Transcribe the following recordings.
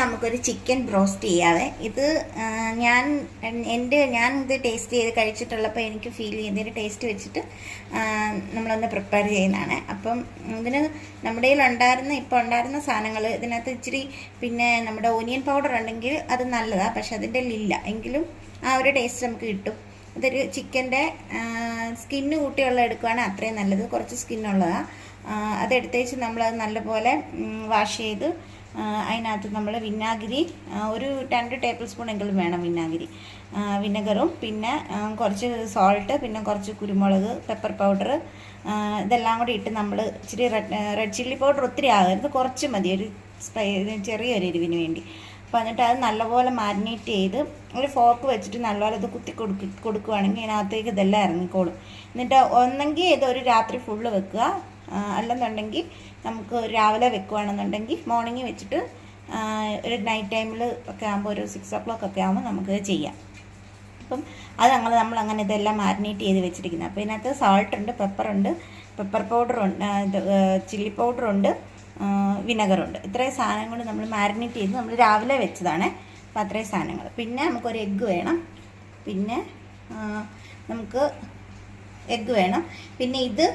നമുക്കൊരു chicken broast ചെയ്യാവേ. ഇത് ഞാൻ ഇത് ടേസ്റ്റ് ചെയ്ത് കഴിച്ചിട്ടുള്ളപ്പോൾ എനിക്ക് ഫീൽ ചെയ്തതിൻ്റെ ടേസ്റ്റ് വെച്ചിട്ട് നമ്മളൊന്ന് പ്രിപ്പയർ ചെയ്യുന്നതാണ്. അപ്പം ഇതിന് നമ്മുടെ ഇപ്പോൾ ഉണ്ടായിരുന്ന സാധനങ്ങൾ ഇതിനകത്ത് ഇച്ചിരി പിന്നെ നമ്മുടെ ഓനിയൻ പൗഡർ ഉണ്ടെങ്കിൽ അത് നല്ലതാണ്, പക്ഷെ അതിൻ്റെ ഇല്ല എങ്കിലും ആ ഒരു ടേസ്റ്റ് നമുക്ക് കിട്ടും. ഇതൊരു ചിക്കൻ്റെ സ്കിന്ന് കൂട്ടിയുള്ള എടുക്കുകയാണെങ്കിൽ അത്രയും നല്ലത്. കുറച്ച് സ്കിന്നുള്ളതാണ്. അതെടുത്തേച്ച് നമ്മളത് നല്ലപോലെ വാഷ് ചെയ്ത് അതിനകത്ത് നമ്മൾ വിനാഗിരി ഒരു 2 ടേബിൾ സ്പൂൺ എങ്കിലും വേണം വിനെഗറും, പിന്നെ കുറച്ച് സോൾട്ട്, പിന്നെ കുറച്ച് കുരുമുളക്, പെപ്പർ പൗഡർ, ഇതെല്ലാം കൂടി ഇട്ട് നമ്മൾ ഇച്ചിരി റെഡ് ചില്ലി പൗഡർ ഒത്തിരി ആകരുത്, കുറച്ച് മതി, ഒരു ചെറിയൊരു എരിവിന് വേണ്ടി. അപ്പോൾ എന്നിട്ട് അത് നല്ലപോലെ മാരിനേറ്റ് ചെയ്ത് ഒരു ഫോർക്ക് വെച്ചിട്ട് നല്ലപോലെ ഇത് കുത്തി കൊടുക്കുകയാണെങ്കിൽ ഇതിനകത്തേക്ക് ഇതെല്ലാം ഇറങ്ങിക്കോളും. എന്നിട്ട് ഒന്നെങ്കിൽ ഇതൊരു രാത്രി ഫുള്ള് വെക്കുക, അല്ലെന്നുണ്ടെങ്കിൽ നമുക്ക് രാവിലെ വെക്കുകയാണെന്നുണ്ടെങ്കിൽ മോർണിംഗ് വെച്ചിട്ട് ഒരു നൈറ്റ് ടൈമിൽ ഒക്കെ ആകുമ്പോൾ ഒരു 6 o'clock ഒക്കെ ആകുമ്പോൾ നമുക്കിത് ചെയ്യാം. അപ്പം അത് നമ്മൾ അങ്ങനെ ഇതെല്ലാം മാരിനേറ്റ് ചെയ്ത് വെച്ചിരിക്കുന്നത്. അപ്പോൾ ഇതിനകത്ത് സോൾട്ടുണ്ട്, പെപ്പറുണ്ട്, പെപ്പർ പൗഡറുണ്ട്, ചില്ലി പൗഡറുണ്ട്, വിനെഗറുണ്ട്. ഇത്രയും സാധനങ്ങൾ നമ്മൾ മാരിനേറ്റ് ചെയ്ത് നമ്മൾ രാവിലെ വെച്ചതാണ്. അപ്പോൾ അത്രയും സാധനങ്ങൾ. പിന്നെ നമുക്കൊരു എഗ്ഗ് വേണം, പിന്നെ നമുക്ക് എഗ്ഗ് വേണം, പിന്നെ ഇത്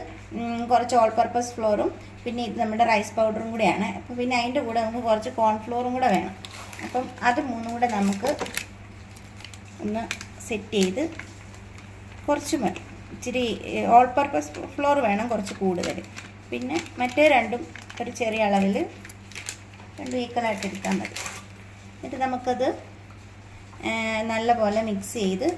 കുറച്ച് ഓൾ പർപ്പസ് ഫ്ലോറും, പിന്നെ ഇത് നമ്മുടെ റൈസ് പൗഡറും കൂടെയാണ്. അപ്പോൾ പിന്നെ അതിൻ്റെ കൂടെ നമുക്ക് കുറച്ച് കോൺഫ്ലോറും കൂടെ വേണം. അപ്പം അത് മൂന്നും കൂടെ നമുക്ക് ഒന്ന് സെറ്റ് ചെയ്ത് കുറച്ച് മതി. ഇച്ചിരി ഓൾ പർപ്പസ് ഫ്ലോർ വേണം കുറച്ച് കൂടുതൽ, പിന്നെ മറ്റേ രണ്ടും ഒരു ചെറിയ അളവിൽ രണ്ടും ഈക്വലായിട്ട് എടുത്താൽ മതി. എന്നിട്ട് നമുക്കത് നല്ലപോലെ മിക്സ് ചെയ്ത്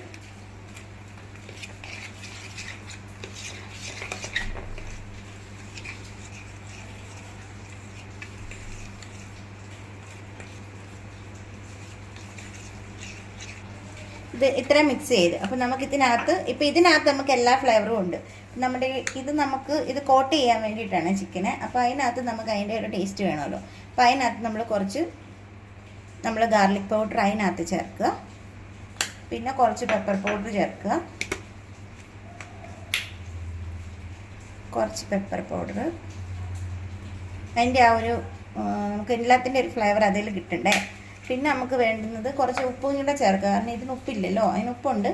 ഇത് ഇത്രയും മിക്സ് ചെയ്ത്, അപ്പോൾ നമുക്ക് ഇതിനകത്ത് നമുക്ക് എല്ലാ ഫ്ലേവറും ഉണ്ട്. നമ്മുടെ ഇത് കോട്ട് ചെയ്യാൻ വേണ്ടിയിട്ടാണ് ചിക്കന്. അപ്പോൾ അതിനകത്ത് നമുക്ക് അതിൻ്റെ ഒരു ടേസ്റ്റ് വേണമല്ലോ. അപ്പോൾ അതിനകത്ത് നമ്മൾ ഗാർലിക് പൗഡർ അതിനകത്ത് ചേർക്കുക, പിന്നെ കുറച്ച് പെപ്പർ പൗഡർ ചേർക്കുക, കുറച്ച് പെപ്പർ പൗഡർ, അതിൻ്റെ ആ ഒരു നമുക്ക് എല്ലാത്തിൻ്റെ ഒരു ഫ്ലേവർ അതിൽ കിട്ടണ്ടേ. പിന്നെ നമുക്ക് വേണ്ടുന്നത് കുറച്ച് ഉപ്പും കൂടെ ചേർക്കുക, കാരണം ഇതിന് ഉപ്പില്ലല്ലോ, അതിന് ഉപ്പുണ്ട്,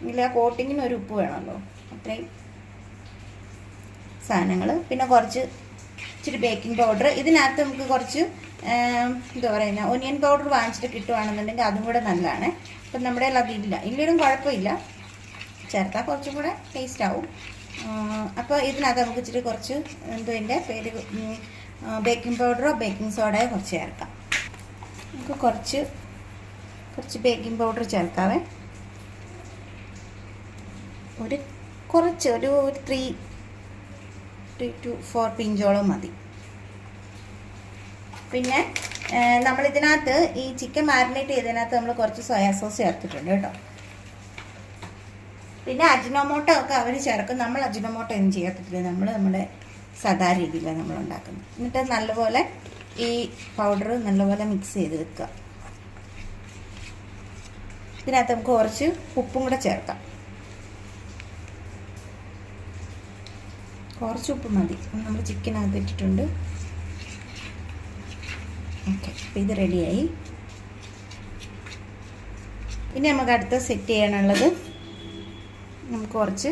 എങ്കിൽ ആ കോട്ടിങ്ങിന് ഒരു ഉപ്പ് വേണമല്ലോ. അത്രയും സാധനങ്ങൾ. പിന്നെ ഇച്ചിരി ബേക്കിംഗ് പൗഡർ. ഇതിനകത്ത് നമുക്ക് കുറച്ച് എന്താ പറയുക, ഒനിയൻ പൗഡർ വാങ്ങിച്ചിട്ട് കിട്ടുവാണെന്നുണ്ടെങ്കിൽ അതും കൂടെ നല്ലതാണ്. അപ്പം നമ്മുടെ അതില്ല, ഇല്ലെങ്കിലും കുഴപ്പമില്ല, ചേർത്താൽ കുറച്ചും കൂടെ ടേസ്റ്റ് ആവും. അപ്പോൾ ഇതിനകത്ത് നമുക്ക് ഇച്ചിരി കുറച്ച് ഇതിൻ്റെ പേര് ബേക്കിംഗ് പൗഡറോ ബേക്കിംഗ് സോഡയോ കുറച്ച് ചേർക്കാം. നമുക്ക് കുറച്ച് ബേക്കിംഗ് പൗഡർ ചേർക്കാവേ. ഒരു 3 to 4 പിഞ്ചോളം മതി. പിന്നെ നമ്മളിതിനകത്ത് ഈ ചിക്കൻ മാരിനേറ്റ് ചെയ്തതിനകത്ത് നമ്മൾ കുറച്ച് സോയാ സോസ് ചേർത്തിട്ടുണ്ട് കേട്ടോ. പിന്നെ അജിനോമോട്ടോ ഒക്കെ അവർ ചേർക്കും. നമ്മൾ അജിനോമോട്ടോ ഒന്നും ചേർത്തിട്ടില്ല, നമ്മുടെ സാധാ രീതിയിലാണ് നമ്മൾ ഉണ്ടാക്കുന്നത്. എന്നിട്ട് നല്ലപോലെ ഈ പൗഡർ നല്ലപോലെ മിക്സ് ചെയ്ത് വെക്കുക. ഇതിനകത്ത് നമുക്ക് കുറച്ച് ഉപ്പും കൂടെ ചേർക്കാം, കുറച്ച് ഉപ്പ് മതി, നമ്മൾ ചിക്കനകത്ത് ഇട്ടിട്ടുണ്ട്. ഓക്കെ, അപ്പോൾ ഇത് റെഡിയായി. ഇനി നമുക്ക് അടുത്ത സെറ്റ് ചെയ്യാനുള്ളത്, നമുക്ക് കുറച്ച്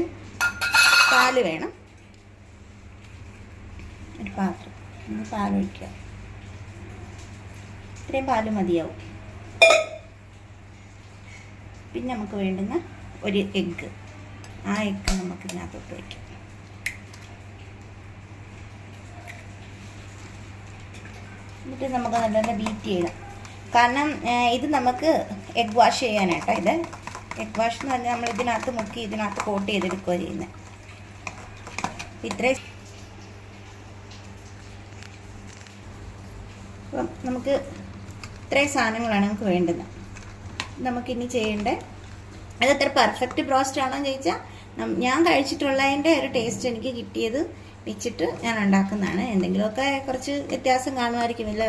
പാല് വേണം. ഒരു പാത്രം പാലൊഴിക്കുക, ഇത്രയും പാല് മതിയാവും. പിന്നെ നമുക്ക് വേണ്ടുന്ന ഒരു എഗ്ഗ്, ആ എഗ്ഗ് നമുക്ക് ഇതിനകത്തോട്ട് വയ്ക്കാം. എന്നിട്ട് നമുക്ക് നല്ലോണം ബീറ്റ് ചെയ്യണം, കാരണം ഇത് നമുക്ക് എഗ് വാഷ് ചെയ്യാനായിട്ടോ. ഇത് എഗ് വാഷ് എന്ന് പറഞ്ഞാൽ നമ്മൾ ഇതിനകത്ത് മുക്കി ഇതിനകത്ത് കോട്ട് ചെയ്തെടുക്കുക ചെയ്യുന്നത്. ഇത്രയും അപ്പം നമുക്ക് ഇത്രയും സാധനങ്ങളാണ് നമുക്ക് വേണ്ടത്. നമുക്കിനി ചെയ്യേണ്ടത്, അത് അത്ര പെർഫെക്റ്റ് ബ്രോസ്റ്റ് ആണോ എന്ന് ചോദിച്ചാൽ, ഞാൻ കഴിച്ചിട്ടുള്ളതിൻ്റെ ഒരു ടേസ്റ്റ് എനിക്ക് കിട്ടിയത് വെച്ചിട്ട് ഞാൻ ഉണ്ടാക്കുന്നതാണ്. എന്തെങ്കിലുമൊക്കെ കുറച്ച് വ്യത്യാസം കാണുമായിരിക്കും, ഇല്ല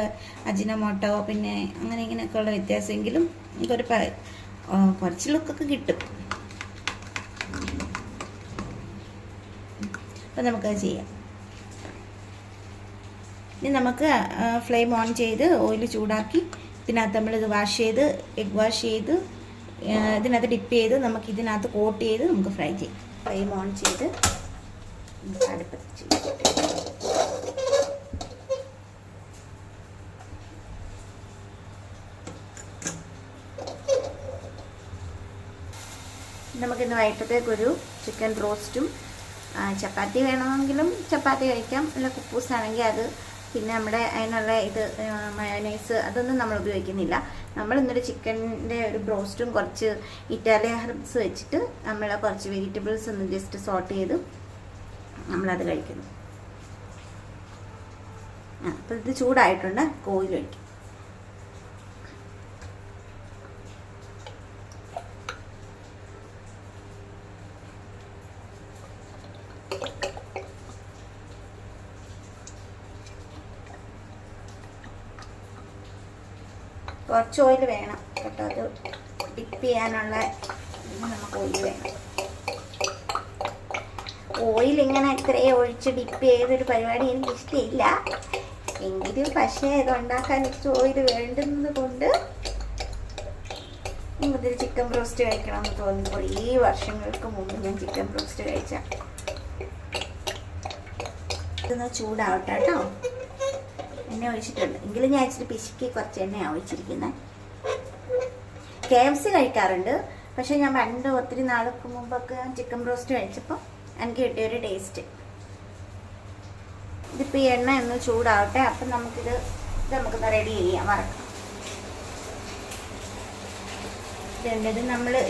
അജിനോമോട്ടോ പിന്നെ അങ്ങനെ ഇങ്ങനെയൊക്കെ ഉള്ള വ്യത്യാസമെങ്കിലും എനിക്കൊരു കുറച്ച് ലുക്കൊക്കെ കിട്ടും. അപ്പം നമുക്കത് ചെയ്യാം. ഇനി നമുക്ക് ഫ്ലെയിം ഓൺ ചെയ്ത് ഓയിൽ ചൂടാക്കി ഇതിനകത്ത് നമ്മളിത് വാഷ് ചെയ്ത് എഗ് വാഷ് ചെയ്ത് ഇതിനകത്ത് ഡിപ്പ് ചെയ്ത് നമുക്ക് ഇതിനകത്ത് കോട്ട് ചെയ്ത് നമുക്ക് ഫ്രൈ ചെയ്യാം. ഫ്ലെയിം ഓൺ ചെയ്ത് അടുപ്പത്ത് നമുക്കിന്ന് വൈകിട്ടത്തേക്കൊരു ചിക്കൻ റോസ്റ്റും ചപ്പാത്തി വേണമെങ്കിലും ചപ്പാത്തി കഴിക്കാം, അല്ല കുപ്പൂസാണെങ്കിൽ അത്, പിന്നെ നമ്മുടെ അതിനുള്ള ഇത് മയോനൈസ് അതൊന്നും നമ്മൾ ഉപയോഗിക്കുന്നില്ല. നമ്മൾ ഇന്നൊരു ചിക്കൻ്റെ ഒരു ബ്രോസ്റ്റും കുറച്ച് ഇറ്റാലിയൻ ഹെർബ്സ് വെച്ചിട്ട് നമ്മൾ കുറച്ച് വെജിറ്റബിൾസ് ഒന്ന് ജസ്റ്റ് സോട്ട് ചെയ്ത് നമ്മളത് കഴിക്കുന്നു. അപ്പോൾ ഇത് ചൂടായിട്ടുണ്ട്, ഓയിൽ ഒഴിക്കും. കുറച്ച് ഓയിൽ വേണം കേട്ടോ, അത് ഡിപ്പ് ചെയ്യാനുള്ള നമുക്ക് ഓയിൽ വേണം. ഓയിൽ ഇങ്ങനെ ഇത്രയും ഒഴിച്ച് ഡിപ്പ് ചെയ്തൊരു പരിപാടി എനിക്ക് ഇഷ്ടമില്ല എങ്കിലും, പക്ഷേ ഇത് ഉണ്ടാക്കാൻ ഇച്ചിരി ഓയിൽ വേണ്ടുന്നത് കൊണ്ട് നമുക്കൊരു ചിക്കൻ ബ്രോസ്റ്റ് കഴിക്കണമെന്ന് തോന്നിപ്പോൾ ഈ വർഷങ്ങൾക്ക് മുമ്പ് ഞാൻ ചിക്കൻ ബ്രോസ്റ്റ് കഴിച്ച. ഇതൊന്ന് ചൂടാവട്ടെ കേട്ടോ. എണ്ണ ഒഴിച്ചിട്ടുണ്ട് എങ്കിലും ഞാൻ ഇച്ചിരി പിശുക്കി കുറച്ച് എണ്ണയാണ് ഒഴിച്ചിരിക്കുന്നത്. KFC കഴിക്കാറുണ്ട്, പക്ഷേ ഞാൻ പണ്ട് ഒത്തിരി നാൾക്ക് മുമ്പൊക്കെ ചിക്കൻ ബ്രോസ്റ്റ് കഴിച്ചപ്പോൾ എനിക്ക് കിട്ടിയൊരു ടേസ്റ്റ്. ഇതിപ്പോൾ ഈ എണ്ണ ഒന്ന് ചൂടാവട്ടെ, അപ്പം നമുക്കിത് നമുക്കൊന്ന് റെഡി ചെയ്യാം, വറക്കാം.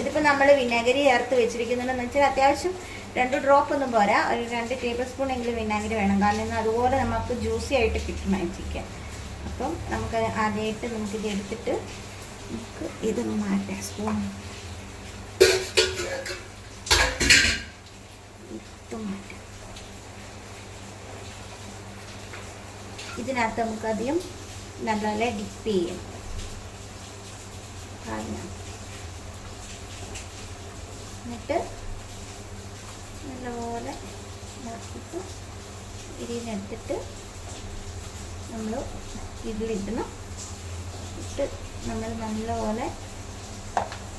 ഇതിപ്പോൾ നമ്മൾ വിനാഗിരി ചേർത്ത് വെച്ചിരിക്കുന്നുണ്ടെന്ന് വെച്ചാൽ അത്യാവശ്യം 2 ഡ്രോപ്പ് ഒന്നും പോരാ, ഒരു 2 ടേബിൾ സ്പൂൺ എങ്കിലും വിനാഗിരി വേണം, കാരണം അതുപോലെ നമുക്ക് ജ്യൂസി ആയിട്ട് കിട്ടണം ചിക്കൻ. അപ്പം നമുക്ക് ആദ്യമായിട്ട് നമുക്കിത് എടുത്തിട്ട് നമുക്ക് ഇതൊന്ന് മാറ്റാം. സ്പൂൺ ഇട്ട് മാറ്റാം. ഇതിനകത്ത് നമുക്കധികം നല്ല ഡിപ്പ് ചെയ്യണം. എന്നിട്ട് നല്ലപോലെ ഇതാക്കിയിട്ട് ഇതിനെടുത്തിട്ട് നമ്മൾ ഇതിലിടണം. ഇട്ട് നമ്മൾ നല്ലപോലെ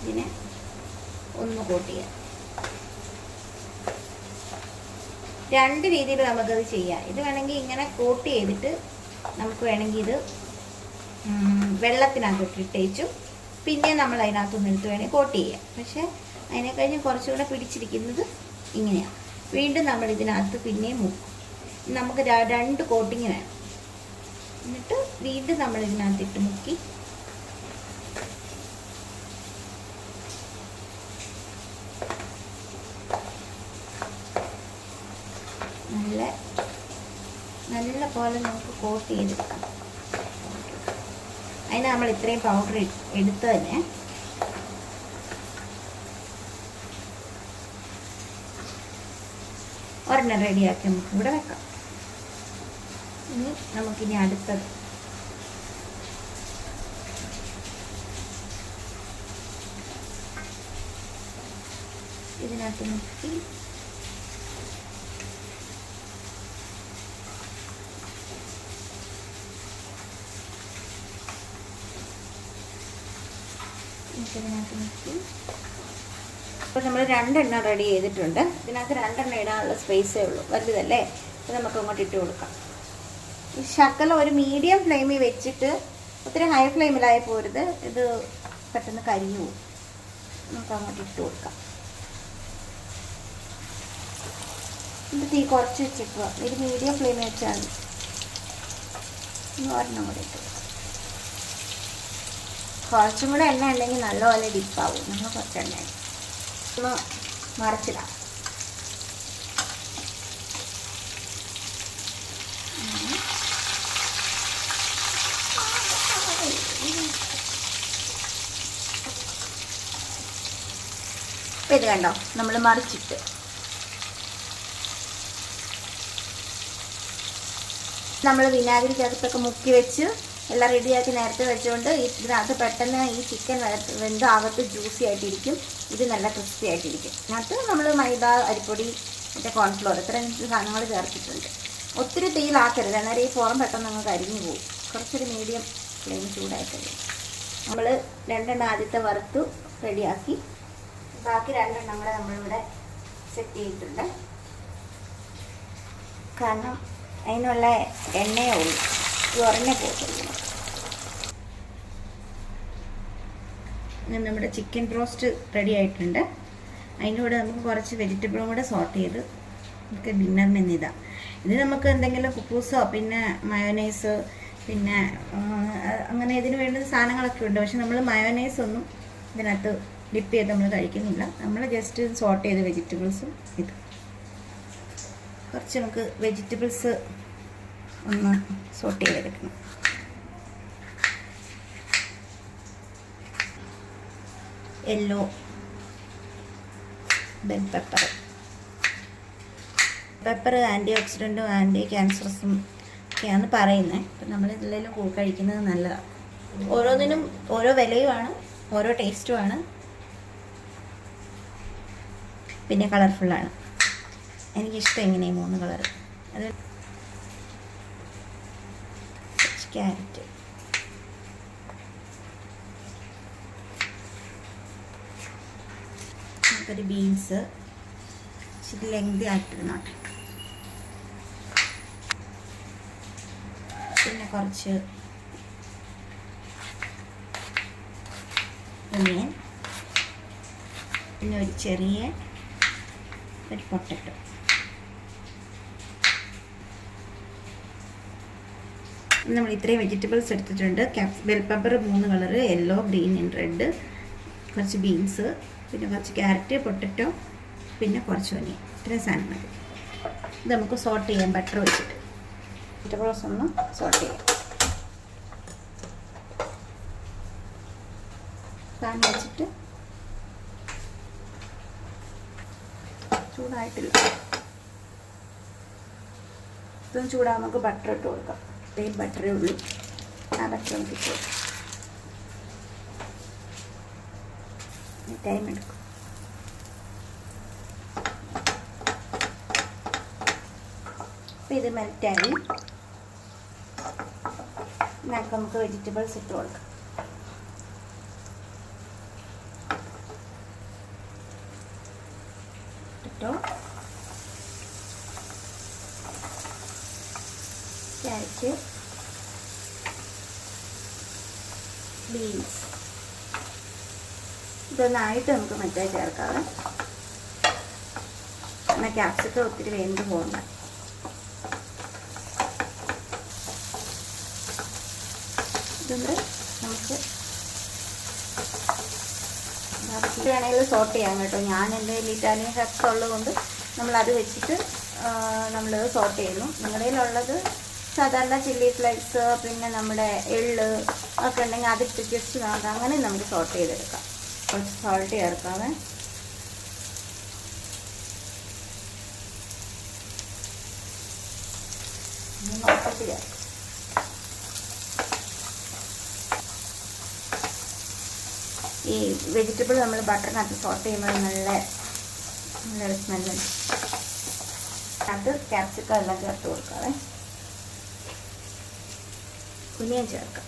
ഇതിനെ ഒന്ന് കോട്ട് ചെയ്യാം. 2 രീതിയിൽ നമുക്കത് ചെയ്യാം. ഇത് വേണമെങ്കിൽ ഇങ്ങനെ കോട്ട് ചെയ്തിട്ട് നമുക്ക് വേണമെങ്കിൽ ഇത് വെള്ളത്തിനകത്ത് ഇട്ടേച്ചും പിന്നെ നമ്മൾ അതിനകത്തൊന്ന് എടുത്ത് വേണമെങ്കിൽ കോട്ട് ചെയ്യാം. പക്ഷേ അതിനെ കഴിഞ്ഞ് കുറച്ചുകൂടെ പിടിച്ചിരിക്കുന്നത് ഇങ്ങനെയാണ്. വീണ്ടും നമ്മൾ ഇതിനകത്ത് പിന്നെയും മുക്കും. നമുക്ക് 2 കോട്ടിങ് വേണം. എന്നിട്ട് വീണ്ടും നമ്മൾ ഇതിനകത്തിട്ട് മുക്കി നല്ല പോലെ നമുക്ക് കോട്ട് ചെയ്തെടുക്കാം. അതിന് നമ്മൾ ഇത്രയും പൗഡർ എടുത്ത് തന്നെ ഒരെണ്ണം റെഡിയാക്കി നമുക്ക് ഇവിടെ വെക്കാം. ഇനി നമുക്കിനി അടുത്തത് ഇതിനകത്ത് മുക്കി ഇതിനകത്ത് മുക്കി. അപ്പോൾ നമ്മൾ 2 എണ്ണം റെഡി ചെയ്തിട്ടുണ്ട്. ഇതിനകത്ത് 2 എണ്ണം ഇടാനുള്ള സ്പേസേ ഉള്ളൂ, വലുതല്ലേ. അപ്പോൾ നമുക്ക് അങ്ങോട്ട് ഇട്ട് കൊടുക്കാം. ഈ ശകലം ഒരു മീഡിയം ഫ്ലെയിമിൽ വെച്ചിട്ട്, ഒത്തിരി ഹൈ ഫ്ലെയിമിലായി പോരുത്, ഇത് പെട്ടെന്ന് കരിഞ്ഞു പോകും. നമുക്ക് അങ്ങോട്ട് ഇട്ട് കൊടുക്കാം. ഇത് തീ കുറച്ച് വെച്ചിട്ട് ഒരു മീഡിയം ഫ്ലെയിമിൽ വെച്ചാൽ ഒരെണ്ണം കൂടെ ഇട്ട് കൊടുക്കാം. കുറച്ചും കൂടെ എണ്ണ ഉണ്ടെങ്കിൽ നല്ലപോലെ ഡിപ്പാവും. നമ്മൾ കുറച്ച് എണ്ണ ഒന്ന് മറച്ചിടാം. അപ്പം ഇത് കണ്ടോ, നമ്മൾ മറിച്ചിട്ട് നമ്മൾ വിനാഗിരിക്കകത്തൊക്കെ മുക്കി വെച്ച് എല്ലാം റെഡിയാക്കി നേരത്തെ വെച്ചുകൊണ്ട് ഇതിനകത്ത് പെട്ടെന്ന് ഈ ചിക്കൻ വെന്ത് അകത്ത് ജ്യൂസി ആയിട്ടിരിക്കും. ഇത് നല്ല ക്രിസ്പി ആയിട്ടിരിക്കും. ഇതിനകത്ത് നമ്മൾ മൈദ, അരിപ്പൊടി, മറ്റേ കോൺഫ്ലോർ ഇത്രയും സാധനങ്ങൾ ചേർത്തിട്ടുണ്ട്. ഒത്തിരി തീയിലാക്കരുത്, അന്നേരം ഈ പുറം പെട്ടെന്ന് നമുക്ക് കരിഞ്ഞു പോകും. കുറച്ചൊരു മീഡിയം ഫ്ലെയിം ചൂടായി കഴിയും. നമ്മൾ 2 ആദ്യത്തെ വറുത്തു റെഡിയാക്കി. ബാക്കി 2 കൂടെ നമ്മളിവിടെ സെറ്റ് ചെയ്തിട്ടുണ്ട്. കാരണം അതിനുള്ള എണ്ണയേ ഉള്ളൂ, ഉറഞ്ഞ പോകത്തില്ല. നമ്മുടെ ചിക്കൻ റോസ്റ്റ് റെഡി ആയിട്ടുണ്ട്. അതിൻ്റെ കൂടെ നമുക്ക് കുറച്ച് വെജിറ്റബിളും കൂടെ സോട്ട് ചെയ്ത് നമുക്ക് ഡിന്നർ മെന്നിതാ. ഇത് നമുക്ക് എന്തെങ്കിലും കുക്കൂസോ പിന്നെ മയോനൈസ് പിന്നെ അങ്ങനെ ഇതിന് വേണ്ട സാധനങ്ങളൊക്കെ ഉണ്ട്. പക്ഷെ നമ്മൾ മയോനൈസ് ഒന്നും ഇതിനകത്ത് ഡിപ്പ് ചെയ്ത് നമ്മൾ കഴിക്കുന്നില്ല. നമ്മൾ ജസ്റ്റ് സോട്ട് ചെയ്ത് വെജിറ്റബിൾസും ഇത് കുറച്ച് നമുക്ക് വെജിറ്റബിൾസ് ഒന്ന് സോട്ട് ചെയ്തെടുക്കണം. യെല്ലോ ബെൽ പെപ്പർ ആൻറ്റി ഓക്സിഡൻറ്റും ആൻറ്റി ക്യാൻസറസും ഒക്കെയാണ് പറയുന്നത്. അപ്പം നമ്മൾ ഇതിലെല്ലാം കഴിക്കുന്നത് നല്ലതാണ്. ഓരോന്നിനും ഓരോ വിലയുമാണ്, ഓരോ ടേസ്റ്റുമാണ്, പിന്നെ കളർഫുള്ളാണ്. എനിക്കിഷ്ടം എങ്ങനെയാണ് 3 കളർ. അത് ക്യാരറ്റ്, നമുക്കൊരു ബീൻസ് ഇച്ചിരി ലെങ്തി ആയിട്ടിരുന്നോട്ടെ. പിന്നെ കുറച്ച് ഒനിയൻ, പിന്നെ ഒരു ചെറിയ ഒരു പൊട്ടറ്റോ. നമ്മൾ ഇത്രയും വെജിറ്റബിൾസ് എടുത്തിട്ടുണ്ട്. Bell pepper 3 colour, yellow, green and red, കുറച്ച് ബീൻസ്, പിന്നെ കുറച്ച് ക്യാരറ്റ്, പൊട്ടറ്റോ, പിന്നെ കുറച്ച് ഒനിയൻ. ഇത്രയും സാധനം മതി. ഇത് നമുക്ക് സോട്ട് ചെയ്യാം ബട്ടർ വെച്ചിട്ട്. വെജിറ്റബിൾസ് ഒന്ന് സോട്ട് ചെയ്യാം. പാൻ വെച്ചിട്ട് ചൂടായിട്ടില്ല, ഇതൊന്ന് ചൂടാകുമ്പോൾ നമുക്ക് ബട്ടർ ഇട്ട് കൊടുക്കാം. ഇത്രയും ബട്ടറേ ഉള്ളൂ. ആ ബട്ടർ നമുക്ക് ഇട്ട് കൊടുക്കാം. ടൈം എടുക്കും. അപ്പോൾ ഇത് മെൽറ്റായി. നമുക്ക് വെജിറ്റബിൾസ് ഇട്ട് കൊടുക്കാം. ഇട്ടോ ക്യാരറ്റ്, ബീൻസ് ഇതൊന്നായിട്ട് നമുക്ക് മറ്റേ ചേർക്കാതെ. എന്നാൽ ക്യാപ്സിക്കം ഒത്തിരി വെന്ത് പോകണ്ട. ഇതുകൊണ്ട് നമുക്ക് വേണമെങ്കിൽ സോട്ട് ചെയ്യാം കേട്ടോ. ഞാൻ എൻ്റെ ഇറ്റാലിയൻ ഹെർബ്സ് ഉള്ളതുകൊണ്ട് നമ്മളത് വെച്ചിട്ട് നമ്മൾ സോട്ട് ചെയ്യുന്നു. നിങ്ങളുടെ കയ്യിലുള്ളത് സാധാരണ ചില്ലി ഫ്ലേക്സ് പിന്നെ നമ്മുടെ എള്ള് ഒക്കെ ഉണ്ടെങ്കിൽ അതിട്ട് ജസ്റ്റ് നോക്കാം. അങ്ങനെ നമുക്ക് സോട്ട് ചെയ്തെടുക്കാം. കുറച്ച് സോൾട്ട് ചേർക്കാതെ. നോക്കട്ട് ചേർക്കാം. ഈ വെജിറ്റബിൾ നമ്മൾ ബട്ടറിനകത്ത് സോട്ട് ചെയ്യുമ്പോൾ നല്ലൊരു സ്മെല്ലുണ്ട്. അത് ക്യാപ്സിക്കം എല്ലാം ചേർത്ത് കൊടുക്കാതെ. കുനിയൻ ചേർക്കാം.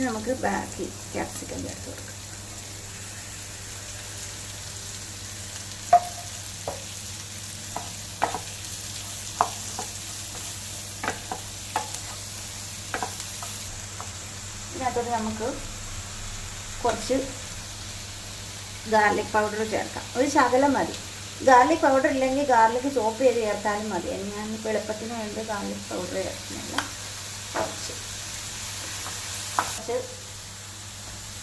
നമുക്ക് ബാക്കി ക്യാപ്സിക്കം ചേർത്ത് കൊടുക്കാം. ഇതിനകത്തോട്ട് നമുക്ക് കുറച്ച് ഗാർലിക് പൗഡർ ചേർക്കാം. ഒരു ശകലം മതി. ഗാർലിക് പൗഡർ ഇല്ലെങ്കിൽ ഗാർലിക് ചോപ്പ് ചെയ്ത് ചേർത്താലും മതി. ഞാനിപ്പോൾ എളുപ്പത്തിന് വേണ്ടി ഗാർലിക് പൗഡർ ചേർക്കുന്നില്ല. കുറച്ച്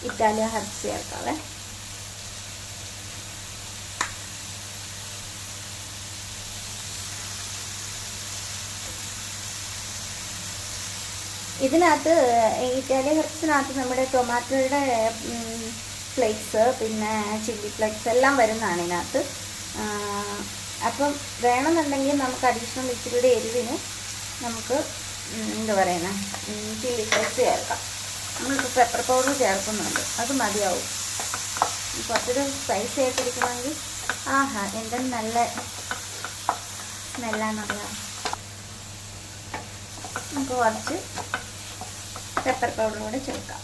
ഇറ്റാലിയൻ ഹെർബ്സ് ചേർക്കാവേ. ഇതിനകത്ത് ഇറ്റാലിയൻ ഹെർബ്സിനകത്ത് നമ്മുടെ ടൊമാറ്റോയുടെ ഫ്ലേക്സ് പിന്നെ ചില്ലി ഫ്ലേക്സ് എല്ലാം വരുന്നതാണ് ഇതിനകത്ത്. അപ്പം വേണമെന്നുണ്ടെങ്കിൽ നമുക്ക് അഡീഷണൽ ഇച്ചിരിയുടെ എരിവിന് നമുക്ക് എന്താ പറയുന്നത് ചില്ലി ഫ്ലേക്സ് ചേർക്കാം. നമ്മളിപ്പോൾ പെപ്പർ പൗഡർ ചേർക്കുന്നുണ്ട്, അത് മതിയാവും. കുറച്ചൊരു സ്പൈസി ആയിട്ടിരിക്കണമെങ്കിൽ ആഹാ എൻ്റെ നല്ല സ്മെല്ലാന്നറിയാം. നമുക്ക് കുറച്ച് പെപ്പർ പൗഡർ കൂടെ ചേർക്കാം.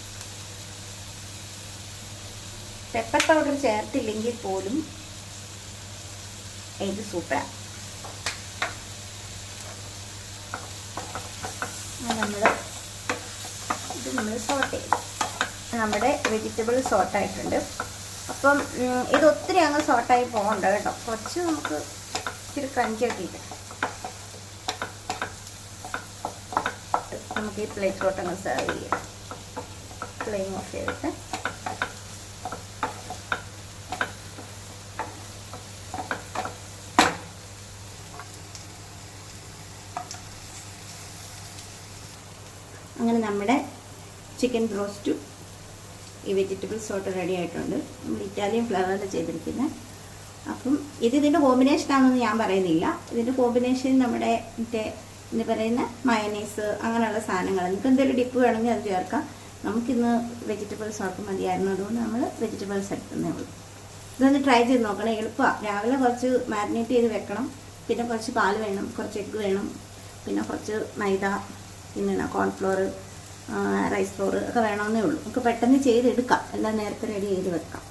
പെപ്പർ പൗഡർ ചേർത്തില്ലെങ്കിൽ പോലും ഇത് സൂപ്പറാണ്. നമ്മൾ സോട്ട് ചെയ്തു. നമ്മുടെ വെജിറ്റബിൾ സോട്ടായിട്ടുണ്ട്. അപ്പം ഇത് ഒത്തിരി അങ്ങ് സോട്ടായി പോകണ്ട കേട്ടോ, കുറച്ച് നമുക്ക് ഇച്ചിരി ക്രഞ്ചി ആക്കിയിട്ട് നമുക്ക് ഈ പ്ലേറ്റിലോട്ട് അങ്ങ് സെർവ് ചെയ്യാം. ഫ്ലെയിം ഓഫ് ചെയ്തിട്ട് അങ്ങനെ നമ്മുടെ ചിക്കൻ ബ്രോസ്റ്റും ഈ വെജിറ്റബിൾ സോട്ട് റെഡി ആയിട്ടുണ്ട്. നമ്മൾ ഇറ്റാലിയൻ ഫ്ലേവറിൽ ചെയ്തിരിക്കുന്നത്. അപ്പം ഇതിൻ്റെ കോമ്പിനേഷനാണെന്ന് ഞാൻ പറയുന്നില്ല. ഇതിൻ്റെ കോമ്പിനേഷൻ നമ്മുടെ മറ്റേ എന്താ പറയുന്ന മയനൈസ് അങ്ങനെയുള്ള സാധനങ്ങൾ, നിങ്ങൾക്ക് എന്തെങ്കിലും ഡിപ്പ് വേണമെങ്കിൽ അത് ചേർക്കാം. നമുക്കിന്ന് വെജിറ്റബിൾ സോട്ട് മതിയായിരുന്നു, അതുകൊണ്ട് നമ്മൾ വെജിറ്റബിൾസ് എടുക്കുന്നേ ഉള്ളൂ. ഇതൊന്ന് ട്രൈ ചെയ്ത് നോക്കണം, എളുപ്പമാണ്. രാവിലെ കുറച്ച് മാരിനേറ്റ് ചെയ്ത് വെക്കണം, പിന്നെ കുറച്ച് പാൽ വേണം, കുറച്ച് എഗ്ഗ് വേണം, പിന്നെ കുറച്ച് മൈദ, പിന്നെ കോൺഫ്ലോർ, റൈസ് ഫ്ലോർ ഒക്കെ വേണമെന്നേ ഉള്ളൂ. നമുക്ക് പെട്ടെന്ന് ചെയ്തെടുക്കാം, എല്ലാം നേരത്തെ റെഡി ചെയ്ത് വെക്കാം.